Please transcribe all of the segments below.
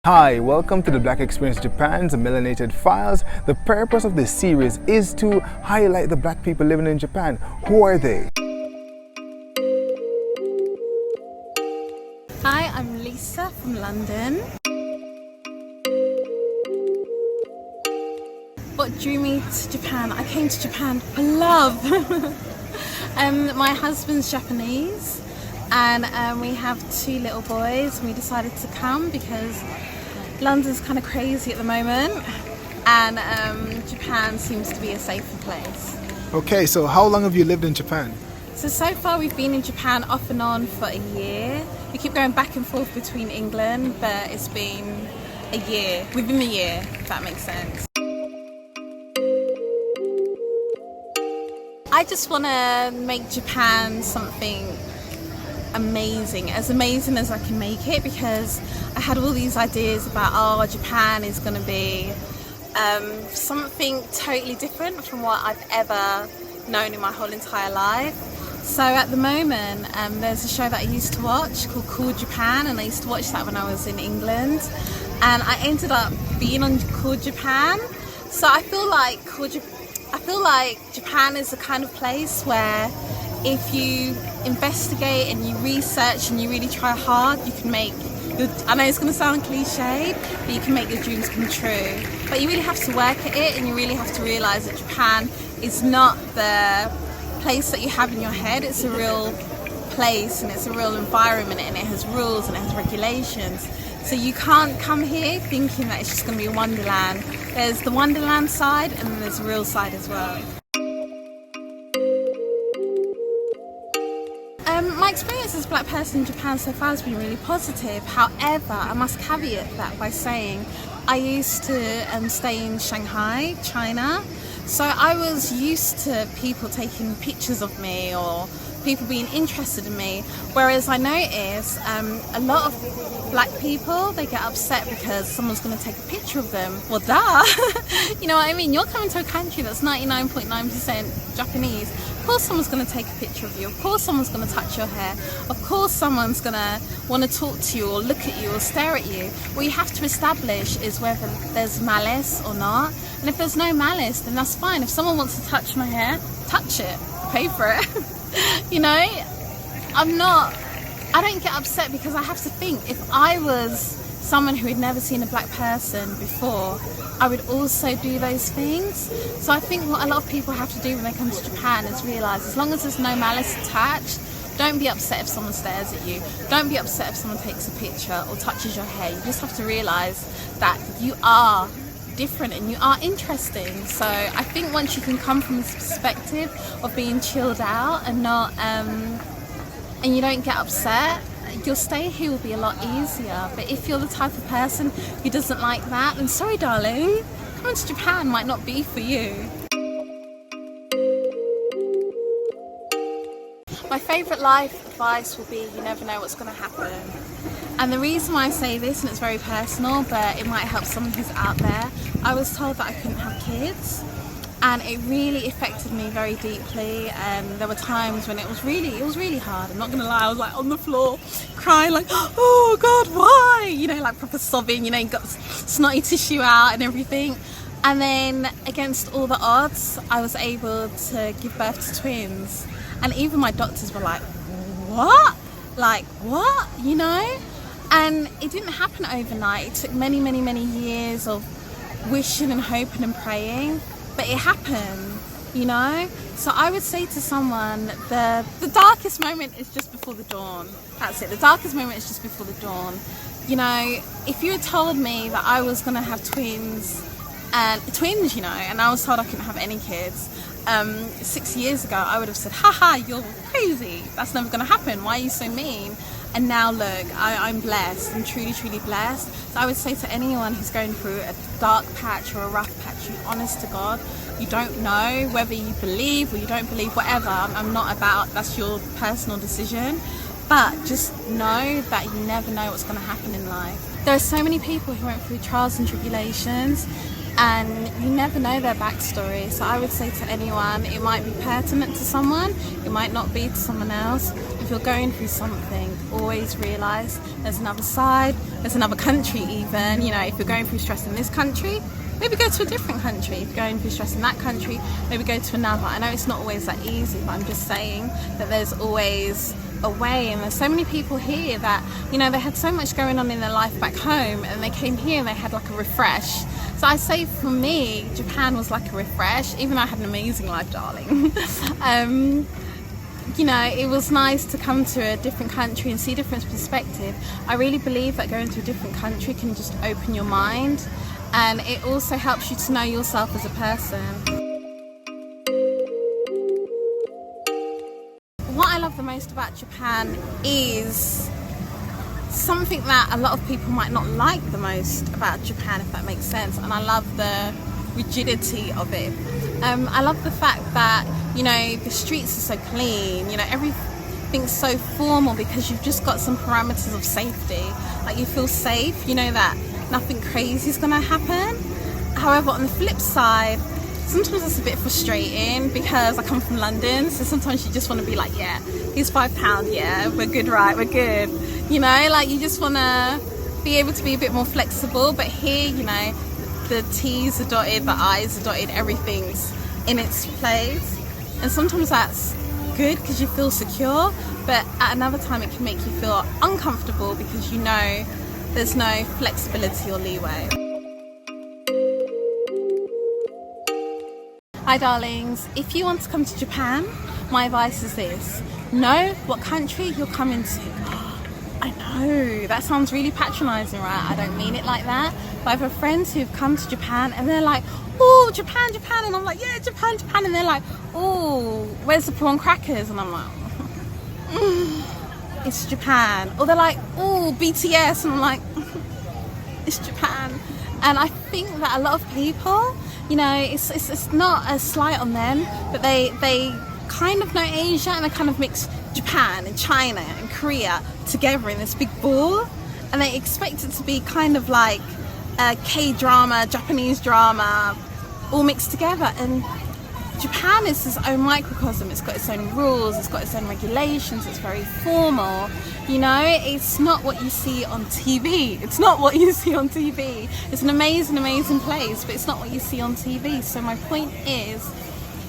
Hi, welcome to the Black Experience Japan's Melanated Files. The purpose of this series is to highlight the black people living in Japan. Who are they? Hi, I'm Lisa from London. What drew me to Japan? I came to Japan for love. My husband's Japanese and we have two little boys, and we decided to come because London's kind of crazy at the moment and Japan seems to be a safer place. Okay, so how long have you lived in Japan? So far we've been in Japan off and on for a year. We keep going back and forth between England, but it's been a year, within the year, if that makes sense. I just want to make Japan something amazing as I can make it, because I had all these ideas about, Japan is going to be something totally different from what I've ever known in my whole entire life. So at the moment there's a show that I used to watch called Cool Japan, and I used to watch that when I was in England, and I ended up being on Cool Japan. So I feel like Japan is the kind of place where if you investigate and you research and you really try hard, you can make I know it's going to sound cliched, but you can make your dreams come true. But you really have to work at it, and you really have to realise that Japan is not the place that you have in your head. It's a real place, and it's a real environment, and it has rules and it has regulations. So you can't come here thinking that it's just going to be a wonderland. There's the wonderland side, and then there's the real side as well. My experience as a black person in Japan so far has been really positive. However, I must caveat that by saying I used to stay in Shanghai, China. So I was used to people taking pictures of me or people being interested in me, whereas I notice a lot of black people, they get upset because someone's going to take a picture of them. Well, duh! You know what I mean? You're coming to a country that's 99.9% Japanese. Of course someone's going to take a picture of you. Of course someone's going to touch your hair. Of course someone's going to want to talk to you or look at you or stare at you. What you have to establish is whether there's malice or not. And if there's no malice, then that's fine. If someone wants to touch my hair, touch it. Pay for it. You know, I don't get upset because I have to think, if I was someone who had never seen a black person before, I would also do those things. So I think what a lot of people have to do when they come to Japan is realise, as long as there's no malice attached, don't be upset if someone stares at you. Don't be upset if someone takes a picture or touches your hair. You just have to realise that you are different and you are interesting. So I think once you can come from this perspective of being chilled out and not and you don't get upset, your stay here will be a lot easier. But if you're the type of person who doesn't like that, then sorry darling, coming to Japan might not be for you. My favourite life advice will be, you never know what's going to happen. And the reason why I say this, and it's very personal, but it might help someone who's out there, I was told that I couldn't have kids, and it really affected me very deeply. And there were times when it was really hard. I'm not going to lie, I was like on the floor crying like, oh God, why? You know, like proper sobbing, you know, you got snotty tissue out and everything. And then against all the odds, I was able to give birth to twins. And even my doctors were like, what? Like, what? You know? And it didn't happen overnight. It took many years of wishing and hoping and praying, but it happened, you know? So I would say to someone, the darkest moment is just before the dawn. That's it. The darkest moment is just before the dawn. You know, if you had told me that I was going to have twins, you know, and I was told I couldn't have any kids 6 years ago, I would have said, haha, you're crazy, that's never going to happen, why are you so mean? And now look, I'm blessed, I'm truly blessed. So I would say to anyone who's going through a dark patch or a rough patch, you honest to God, you don't know whether you believe or you don't believe, whatever, I'm not about, that's your personal decision, but just know that you never know what's going to happen in life. There are so many people who went through trials and tribulations, and you never know their backstory. So I would say to anyone, it might be pertinent to someone, it might not be to someone else. if you're going through something, always realise there's another side, there's another country even. You know, if you're going through stress in this country, maybe go to a different country. If you're going through stress in that country, maybe go to another. I know it's not always that easy, but I'm just saying that there's always a way. And there's so many people here that, you know, they had so much going on in their life back home, and they came here and they had like a refresh. So I say for me, Japan was like a refresh, even though I had an amazing life, darling. You know, it was nice to come to a different country and see a different perspective. I really believe that going to a different country can just open your mind, and it also helps you to know yourself as a person. What I love the most about Japan is something that a lot of people might not like the most about Japan, if that makes sense, and I love the rigidity of it. I love the fact that, you know, the streets are so clean, you know, everything's so formal because you've just got some parameters of safety. Like, you feel safe, you know that nothing crazy is going to happen. However, on the flip side, sometimes it's a bit frustrating because I come from London, so sometimes you just want to be like, yeah, here's £5, yeah, we're good, right, we're good. You know, like, you just want to be able to be a bit more flexible, but here, you know, the T's are dotted, the I's are dotted, everything's in its place. And sometimes that's good because you feel secure, but at another time it can make you feel uncomfortable because you know there's no flexibility or leeway. Hi darlings, if you want to come to Japan, my advice is this: know what country you're coming to. I know, that sounds really patronising, right? I don't mean it like that. But I have friends who've come to Japan and they're like, oh, Japan, Japan. And I'm like, yeah, Japan, Japan. And they're like, oh, where's the prawn crackers? And I'm like, it's Japan. Or they're like, oh, BTS. And I'm like, it's Japan. And I think that a lot of people, you know, it's not a slight on them, but they kind of know Asia and they kind of mix Japan and China and Korea together in this big ball, and they expect it to be kind of like a K-drama, Japanese drama, all mixed together. And Japan is its own microcosm. It's got its own rules, it's got its own regulations, it's very formal. You know, it's not what you see on TV. It's not what you see on TV. It's an amazing, amazing place, but it's not what you see on TV. So my point is,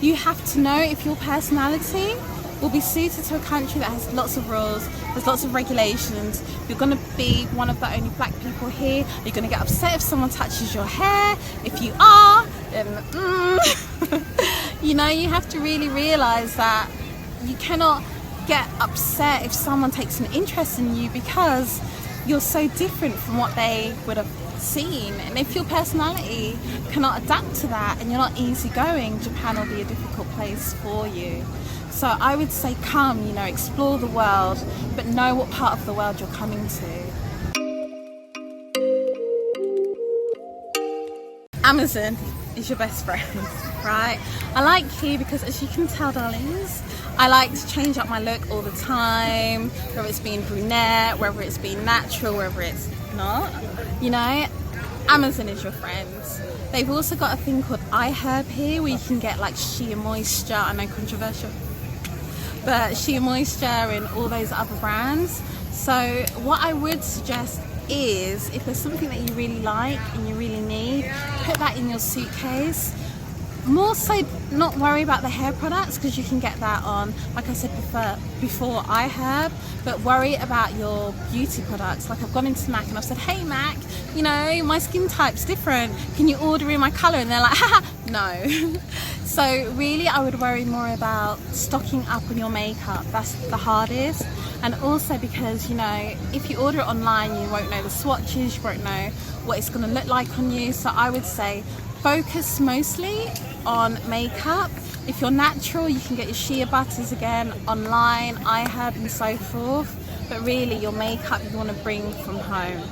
you have to know if your personality will be suited to a country that has lots of rules, there's lots of regulations. You're going to be one of the only black people here. You're going to get upset if someone touches your hair. If you are, then you know, you have to really realise that you cannot get upset if someone takes an interest in you because you're so different from what they would have seen. And if your personality cannot adapt to that and you're not easygoing, Japan will be a difficult place for you. So I would say come, you know, explore the world, but know what part of the world you're coming to. Amazon is your best friend, right? I like here because, as you can tell, darlings, I like to change up my look all the time, whether it's being brunette, whether it's being natural, whether it's not. You know, Amazon is your friend. They've also got a thing called iHerb here where you can get like Sheer Moisture. I know, controversial, but Sheer Moisture and all those other brands. So what I would suggest is, if there's something that you really like and you really need, put that in your suitcase. More so, not worry about the hair products because you can get that on, like I said before, iHerb, but worry about your beauty products. Like, I've gone into MAC and I've said, hey MAC, you know, my skin type's different, can you order in my colour? And they're like, haha, no. So really, I would worry more about stocking up on your makeup. That's the hardest. And also because, you know, if you order it online, you won't know the swatches, you won't know what it's going to look like on you. So I would say focus mostly on makeup. If you're natural, you can get your shea butters again online, iHerb and so forth. But really, your makeup you want to bring from home.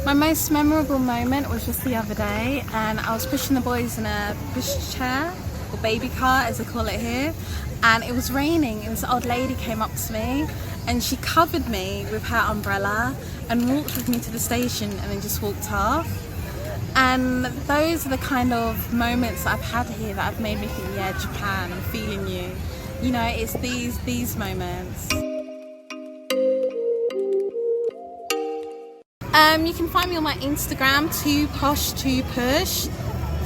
My most memorable moment was just the other day, and I was pushing the boys in a pushchair, or baby car as they call it here, and it was raining, and this old lady came up to me and she covered me with her umbrella and walked with me to the station and then just walked off. And those are the kind of moments that I've had here that have made me think, yeah, Japan, I'm feeling you. You know, it's these moments. You can find me on my Instagram, too posh to push,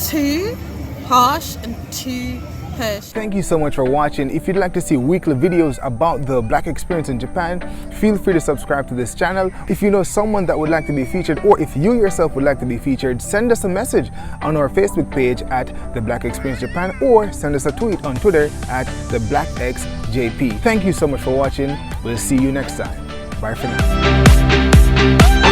too posh and too push. Thank you so much for watching. If you'd like to see weekly videos about the Black experience in Japan, feel free to subscribe to this channel. If you know someone that would like to be featured, or if you yourself would like to be featured, send us a message on our Facebook page at The Black Experience Japan, or send us a tweet on Twitter at TheBlackXJP. Thank you so much for watching. We'll see you next time. Bye for now.